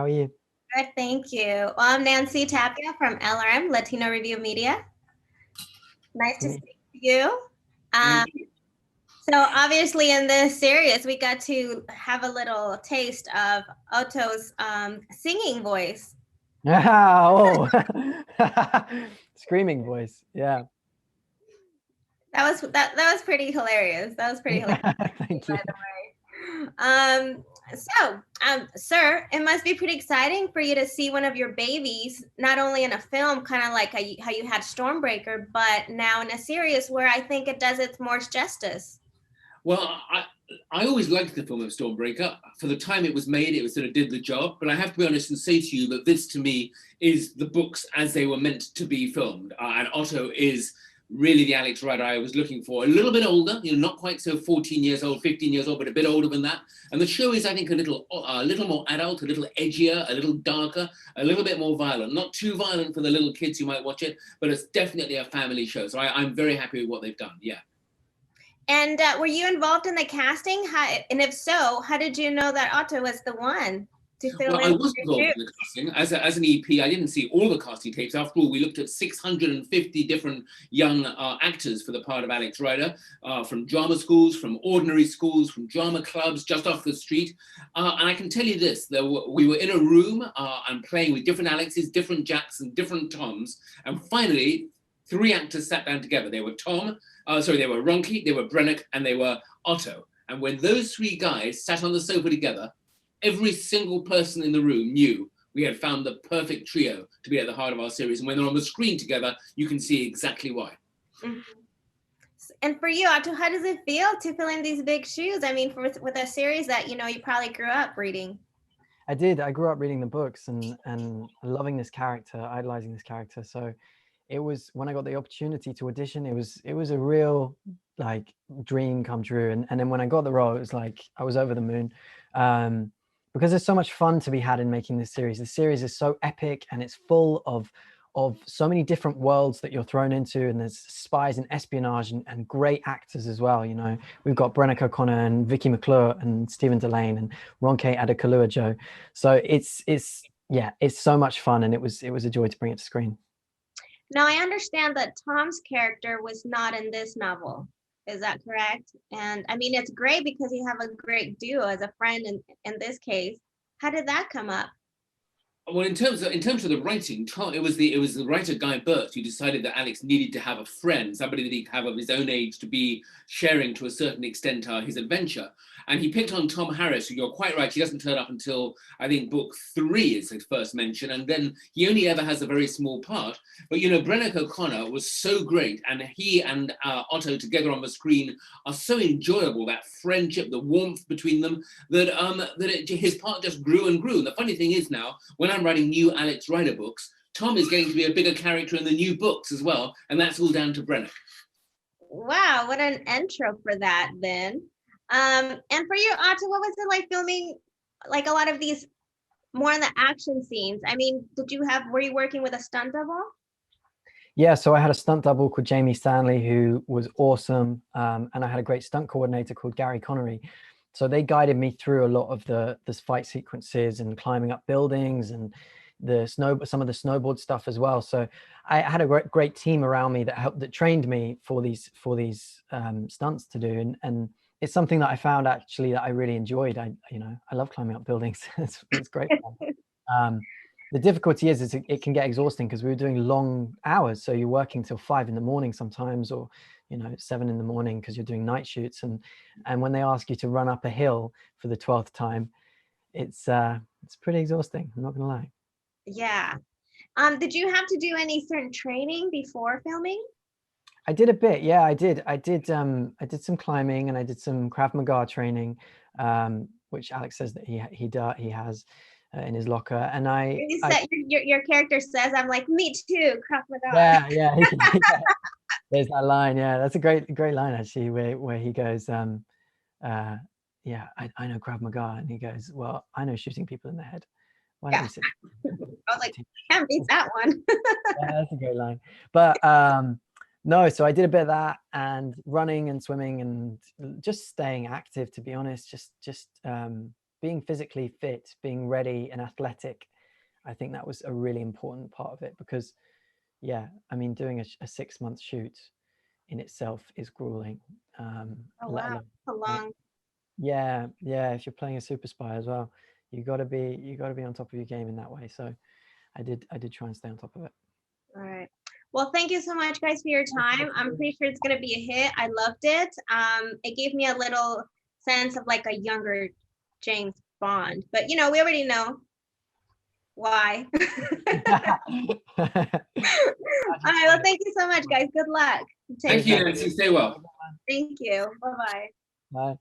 are you? Good, thank you. Well, I'm Nancy Tapia from LRM, Latino Review Media. Nice to speak to you. Um, Thank you. so obviously in this series, we got to have a little taste of Otto's singing voice. Oh, screaming voice. Yeah. That was pretty hilarious. That was pretty hilarious. Thank you. By the way. Sir, it must be pretty exciting for you to see one of your babies, not only in a film, kind of like how you had Stormbreaker, but now in a series where I think it does it more justice. Well, I always liked the film of Stormbreaker. For the time it was made, it was sort of did the job. But I have to be honest and say to you that this, to me, is the books as they were meant to be filmed. And Otto is really the Alex Rider I was looking for. A little bit older, not quite so 14 years old, 15 years old, but a bit older than that. And the show is, I think, a little more adult, a little edgier, a little darker, a little bit more violent. Not too violent for the little kids who might watch it, but it's definitely a family show. So I'm very happy with what they've done. Yeah. And were you involved in the casting? And if so, how did you know that Otto was the one to fill Well, in? I was involved in the casting. As an EP, I didn't see all the casting tapes. After all, we looked at 650 different young actors for the part of Alex Rider, from drama schools, from ordinary schools, from drama clubs, just off the street. And I can tell you this, we were in a room and playing with different Alexes, different Jacks, and different Toms. And finally, 3 actors sat down together. They were they were Ronke, they were Brennick, and they were Otto. And when those 3 guys sat on the sofa together, every single person in the room knew we had found the perfect trio to be at the heart of our series. And when they're on the screen together, you can see exactly why. Mm-hmm. And for you, Otto, how does it feel to fill in these big shoes? I mean, with a series that, you probably grew up reading. I did. I grew up reading the books and loving this character, idolizing this character. So it was, when I got the opportunity to audition, it was a real like dream come true. And then when I got the role, it was like I was over the moon. Because there's so much fun to be had in making this series. The series is so epic and it's full of so many different worlds that you're thrown into, and there's spies and espionage and great actors as well. We've got Brennick O'Connor and Vicky McClure and Stephen Delane and Ronke Adekalua-Joe. So it's so much fun, and it was a joy to bring it to screen. Now I understand that Tom's character was not in this novel. Is that correct? And I mean, it's great because you have a great duo as a friend in this case. How did that come up? Well, in terms of the writing, Tom, it was the writer Guy Burt who decided that Alex needed to have a friend, somebody that he could have of his own age to be sharing to a certain extent his adventure. And he picked on Tom Harris, who, you're quite right, he doesn't turn up until I think book 3 is his first mention, and then he only ever has a very small part. But Brennick O'Connor was so great, and he and Otto together on the screen are so enjoyable. That friendship, the warmth between them, that his part just grew and grew. And the funny thing is now, when I'm writing new Alex Rider books, Tom is going to be a bigger character in the new books as well, and that's all down to Brennick. Wow, what an intro for that then. And for you, Otto, what was it like filming like a lot of these more in the action scenes? I mean, were you working with a stunt double? Yeah, so I had a stunt double called Jamie Stanley, who was awesome. And I had a great stunt coordinator called Gary Connery. So they guided me through a lot of the fight sequences and climbing up buildings and some of the snowboard stuff as well. So I had a great team around me that trained me for these stunts to do. And it's something that I found actually that I really enjoyed. I love climbing up buildings. it's great fun. The difficulty is it can get exhausting because we were doing long hours. So you're working till 5 a.m. sometimes, or 7 a.m. because you're doing night shoots. And when they ask you to run up a hill for the 12th time, it's pretty exhausting. I'm not gonna lie. Yeah. Did you have to do any certain training before filming? I did a bit. Yeah, I did. I did some climbing and I did some Krav Maga training, which Alex says that he has in his locker. And your character says, I'm like, me too, Krav Maga. Yeah. There's that line. Yeah, that's a great line actually, where he goes, I know Krav Maga, and he goes, well, I know shooting people in the head. Why don't you sit? I was like, can't beat that one. Yeah, that's a great line. But no, so I did a bit of that and running and swimming and just staying active, to be honest, just being physically fit, being ready and athletic, I think that was a really important part of it, because yeah, I mean, doing a 6-month shoot in itself is grueling. Oh let wow, alone- so long. yeah, if you're playing a super spy as well, you got to be on top of your game in that way. So I did try and stay on top of it. All right. Well, thank you so much, guys, for your time. I'm pretty sure it's gonna be a hit. I loved it. It gave me a little sense of like a younger James Bond, but we already know why. All right. Well, thank you so much, guys. Good luck. Thank you, Nancy. Stay well. Thank you. Bye-bye. Bye.